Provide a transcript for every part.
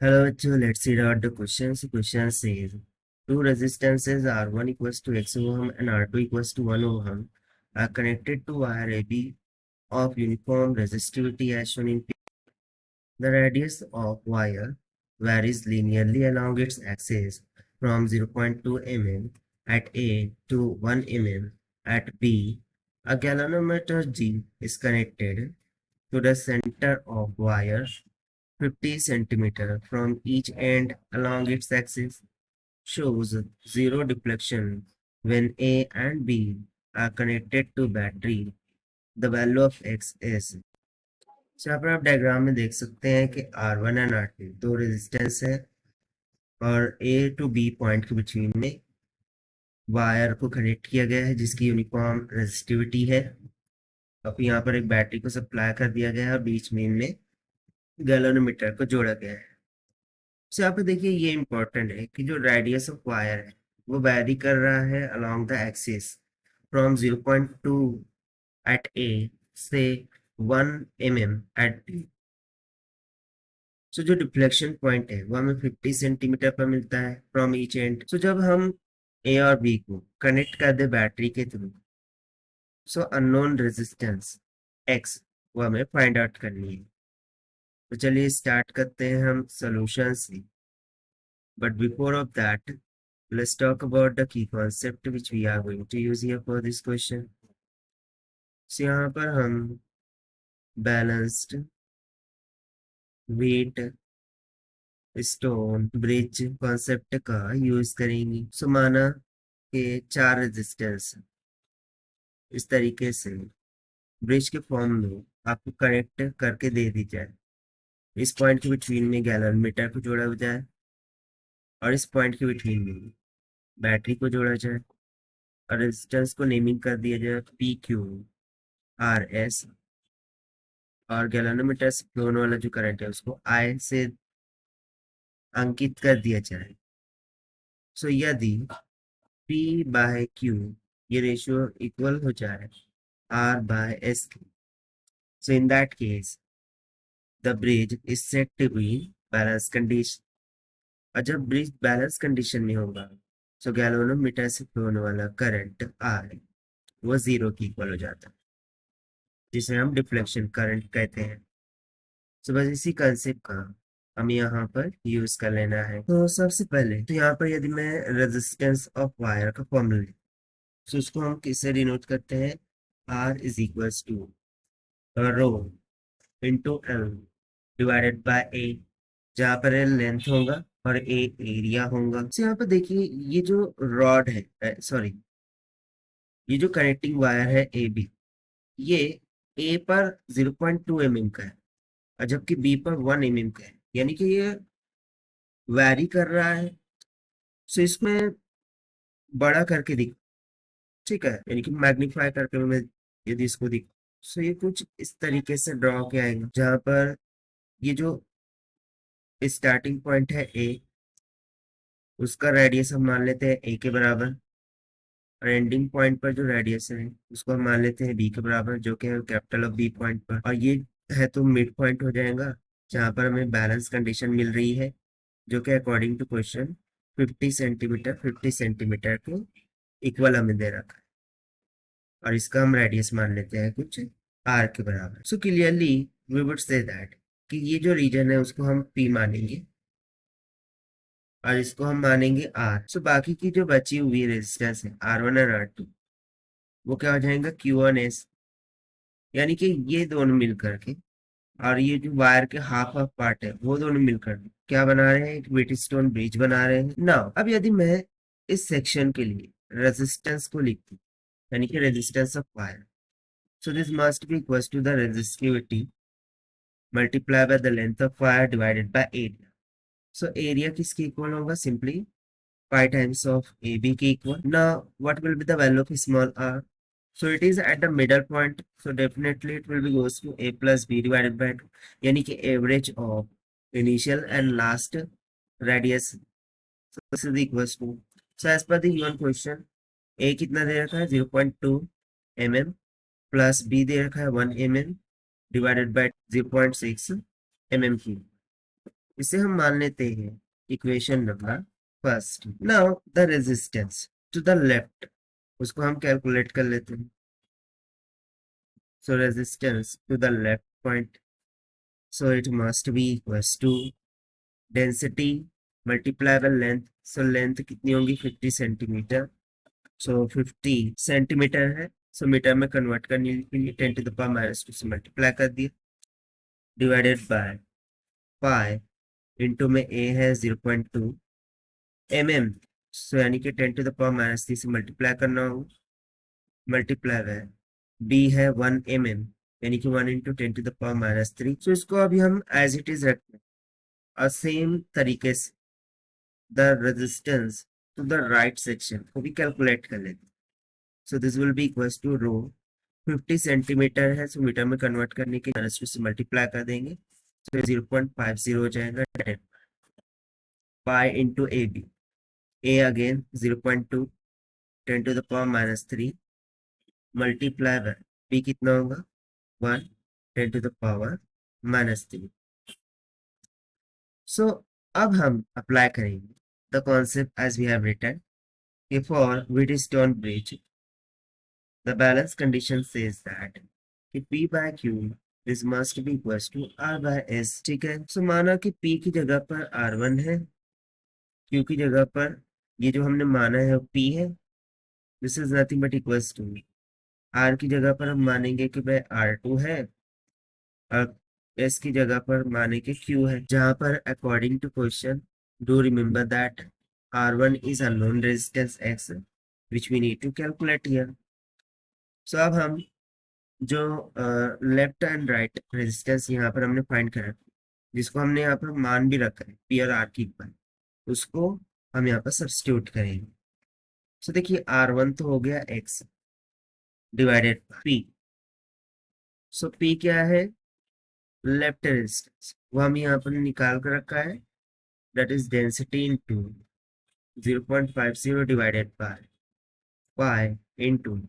Hello, bachcho, let's read out the questions. Question says, two resistances R1 equals to X ohm and R2 equals to 1 ohm are connected to wire AB of uniform resistivity as shown in figure. The radius of wire varies linearly along its axis from 0.2 mm at A to 1 mm at B. A galvanometer G is connected to the center of wire 50 centimeter from each end along its axis, shows zero deflection when A and B are connected to battery. The value of X is। यहाँ पर आप diagram में देख सकते हैं कि R1 and R2 दो resistance है और A टू B पॉइंट के बिटवीन में वायर को कनेक्ट किया गया है जिसकी यूनिफॉर्म रेजिस्टिविटी है। अब यहाँ पर एक बैटरी को सप्लाई कर दिया गया है और बीच में इनमें गैल्वेनोमीटर को जोड़ा गया है। तो यहाँ पे देखिए ये इंपॉर्टेंट है कि जो रेडियस ऑफ वायर है वो वैरी कर रहा है along the axis from 0.2 at A से 1 mm एट बी। सो जो डिफ्लेक्शन पॉइंट है वो हमें 50 सेंटीमीटर पर मिलता है फ्रॉम ईच एंड। सो जब हम ए और बी को कनेक्ट कर दे बैटरी के थ्रू, सो अननोन रेजिस्टेंस एक्स वो हमें फाइंड आउट करनी है। तो चलिए स्टार्ट करते हैं हम सॉल्यूशन से। But before of that, let's talk about the key concept which we are going to use here for this question. So यहाँ पर हम balanced weight stone bridge concept का यूज करेंगे। सो माना कि चार रेजिस्टेंस इस तरीके से ब्रिज के फॉर्म में आपको कनेक्ट करके दे दी जाए। इस पॉइंट के बिटवीन में गैल्वेनोमीटर को जोड़ा जाए और इस पॉइंट के बिटवीन में बैटरी को जोड़ा जाए और रेजिस्टेंस को नेमिंग कर दिया जाए पी क्यू आर एस और गैल्वेनोमीटर से फ्लो होने वाला जो करंट है उसको आई से अंकित कर दिया जाए। सो यदि P बाय Q ये रेशियो इक्वल हो जाए R बाय S के, so in that case the bridge is set to be balance condition. और जब ब्रिज बैलेंस कंडीशन में होगा सो गैल्वेनोमीटर से फ्लो होने वाला करंट I वो जीरो की इक्वल हो जाता है जिसे हम डिफ्लेक्शन करंट कहते हैं। सो बस इसी कंसेप्ट का हमें यहाँ पर यूज कर लेना है। तो सबसे पहले तो यहाँ पर यदि मैं रेजिस्टेंस ऑफ वायर का फॉर्मूला लिखूं तो उसको हम किससे डिनोट करते हैं, R is equals to rho into L divided by A, जहाँ पर एल लेंथ होगा और ए एरिया होगा। तो यहाँ पर देखिए ये जो रॉड है, सॉरी ये जो कनेक्टिंग वायर है ए बी, ये ए पर 0.2 mm का है और जबकि बी पर 1 mm का है, यानी कि ये वैरी कर रहा है। सो इसमें बड़ा करके दिख, ठीक है, यानी कि मैग्नीफाई करके मैं यदि इसको दिख, सो ये कुछ इस तरीके से ड्रॉ किया आएगा जहां पर ये जो स्टार्टिंग पॉइंट है ए, उसका रेडियस हम मान लेते हैं ए के बराबर और एंडिंग पॉइंट पर जो रेडियस है उसको हम मान लेते हैं बी के बराबर, जो कि है कैपिटल ऑफ बी पॉइंट पर। और ये है तो मिड पॉइंट हो जाएगा जहां पर हमें बैलेंस कंडीशन मिल रही है जो कि अकॉर्डिंग टू क्वेश्चन 50 सेंटीमीटर को इक्वल हमें दे रखा है और इसका हम रेडियस मान लेते हैं कुछ आर के बराबर। So clearly we would say that कि ये जो रीजन है उसको हम पी मानेंगे और इसको हम मानेंगे आर। सो बाकी की जो बची हुई रेजिस्टेंस है R1 और R2 वो क्या हो जाएगा Q1S, यानी कि ये दोनों मिल करके और ये जो वायर के हाफ हाफ पार्ट है वो दोनों मिलकर क्या बना रहे हैं, एक व्हीटस्टोन ब्रिज बना रहे हैं ना। अब यदि मैं इस सेक्शन के लिए रेजिस्टेंस को लिखूं, यानी कि resistance of wire, so this must be equals to the resistivity multiplied by the length of wire divided by area. So area किसके इक्वल होगा, simply pi times of AB के equal. Now what will be the value of small r? So it is at the middle point, so definitely it will be goes to A plus B divided by 2, यानी कि average of initial and last radius, so this is equals to, so as per the given question A कितना दे रखा है 0.2 mm plus B दे रखा है 1 mm divided by 0.6 mm की। इसे हम मान लेते हैं equation number first. Now the resistance to the left, उसको हम कैलकुलेट कर लेते हैं। So resistance to the left point, so it must be equals to density multiply by length. So length कितनी होगी 50 सेंटीमीटर। सो 50 सेंटीमीटर है, सो मीटर में convert करने के लिए 10 टू द पावर माइनस 2 से मल्टीप्लाई कर दिया, डिवाइडेड बाय पाई इंटू में ए है 0.2 mm, सो यानी कि 10 टू द पावर माइनस 3 से मल्टीप्लाई करना होगा, मल्टीप्लाई है बी है 1 mm, यानी कि 1 into 10 to the power minus 3। So इसको अभी हम एज इट इज रखते हैं और सेम तरीके से the resistance to the right section को भी कैलकुलेट कर लेते हैं। So this will be equals to rho 50 centimetre है, सो मीटर में कन्वर्ट करने के माइनस 2 से मल्टीप्लाई कर देंगे, तो 0.50 हो जाएगा, 10 pi into A B, A again 0.2 10 to the power minus 3 multiply by B कितना होगा 1 10 to the power minus 3। So अब हम अप्लाई करेंगे the concept as we have written. For Wheatstone bridge the balance condition says that कि P by Q is must be equals to R by S। ठीक है, सो माना कि P की जगह पर R1 है, Q की जगह पर ये जो हमने माना है P है, this is nothing but equals to R की जगह पर हम मानेंगे कि भाई R2 है, और S की जगह पर माने कि Q है, जहां पर according to question do remember that R1 is a known resistance X which we need to calculate here। सो अब हम जो लेफ्ट एंड राइट रेजिस्टेंस यहाँ पर हमने फाइंड करा, जिसको हमने यहाँ पर मान भी रखा है पी और आर की इक्वल, उसको हम यहाँ पर सब्स्टिट्यूट करेंगे। सो देखिए R1 तो हो गया X डिवाइडेड P। सो P क्या है, लेफ्ट रेजिस्टेंस, वो हम यहाँ पर निकाल कर रखा है, that is density into 0.50 divided by pi into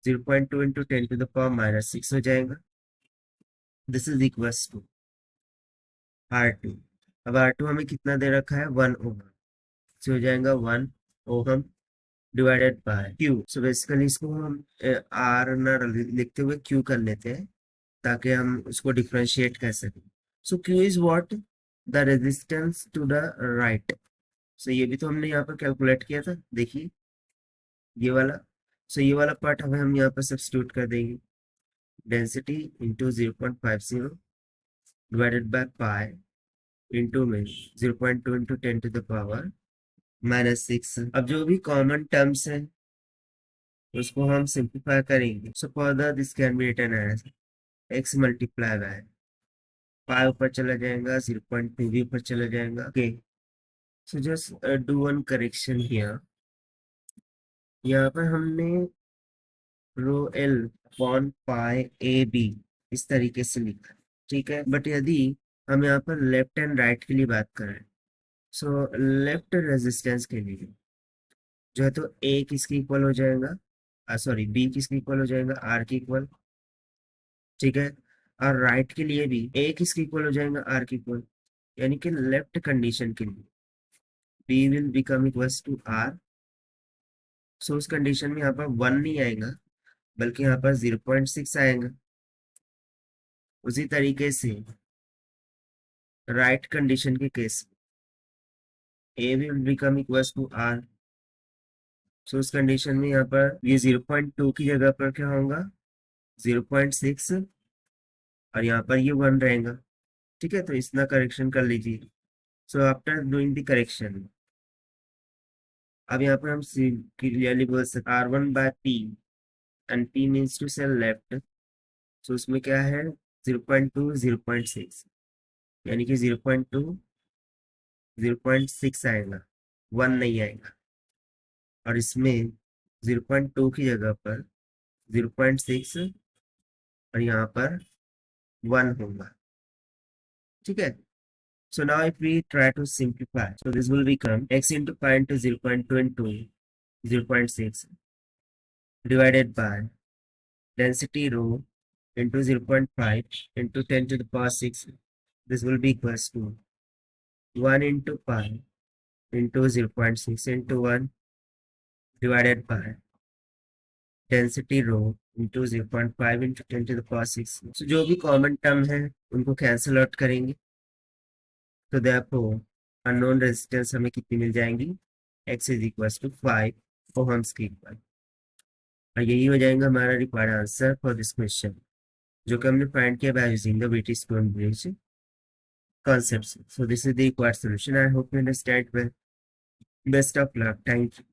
0.2 into 10 to the power minus 6 हो जाएगा, this is equals to R2। अब R2 हमें कितना दे रखा है 1 ओम, से हो जाएगा 1 ohm divided by Q। So basically इसको हम R ना लिखते हुए Q कर लेते हैं ताकि हम उसको डिफरेंशिएट कर सकें। So Q is what, the resistance to the right. So ये भी तो हमने यहाँ पर कैलकुलेट किया था, देखिए ये वाला। सो ये वाला पार्ट हमें हम यहाँ पर सब्स्टिट्यूट कर देंगे, density into 0.50 divided by pi into में 0.2 into 10 to the power minus 6। अब जो भी कॉमन टर्म्स है उसको हम सिंप्लीफाई करेंगे। So further this can be written as x multiply by pi ऊपर चला जाएगा, 0.2 भी ऊपर चला जाएगा। Okay, so just do one correction here. यहाँ पर हमने rho L upon pi A B इस तरीके से लिखा, ठीक है, बट यदि हम यहाँ पर लेफ्ट एंड राइट के लिए बात करें, सो लेफ्ट रेजिस्टेंस के लिए जो है तो ए किसके इक्वल हो जाएगा, सॉरी बी किसके इक्वल हो जाएगा, आर के इक्वल, ठीक है, और राइट के लिए भी ए किसके इक्वल हो जाएगा, आर के इक्वल, यानी कि लेफ्ट कंडीशन के लिए B will become equals to R. So उस कंडीशन में यहाँ पर 1 नहीं आएगा बल्कि यहाँ पर 0.6 आएगा। उसी तरीके से राइट कंडीशन के case A will become equals to R. So उस कंडीशन में यहाँ पर ये 0.2 की जगह पर क्या होगा 0.6, और यहाँ पर ये 1 रहेगा, ठीक है, तो इतना करेक्शन कर लीजिए। So after doing the correction अब यहाँ पर हम क्लियरली बोल सकते R1 by P and P means to cell left. So उसमें क्या है 0.2 0.6, यानी कि 0.2 0.6 आएगा, 1 नहीं आएगा, और इसमें 0.2 की जगह पर 0.6 और यहाँ पर 1 होगा, ठीक है। So now if we try to simplify, so this will become x into pi into 0.2 into 0.6 divided by density rho into 0.5 into 10 to the power 6. This will be equals to 1 into pi into 0.6 into 1 divided by density rho into 0.5 into 10 to the power 6. So जो भी common term है उनको cancel out करेंगे, तो therefore unknown resistance हमें कितनी मिल जाएंगी, x is equal to 5 ohms के इक्वल। और यही हो जाएगा हमारा required answer for this question, जो कि हमने फाइंड किया by using the Wheatstone bridge concepts. So this is the required solution. I hope you understand well. Best of luck. Thank you.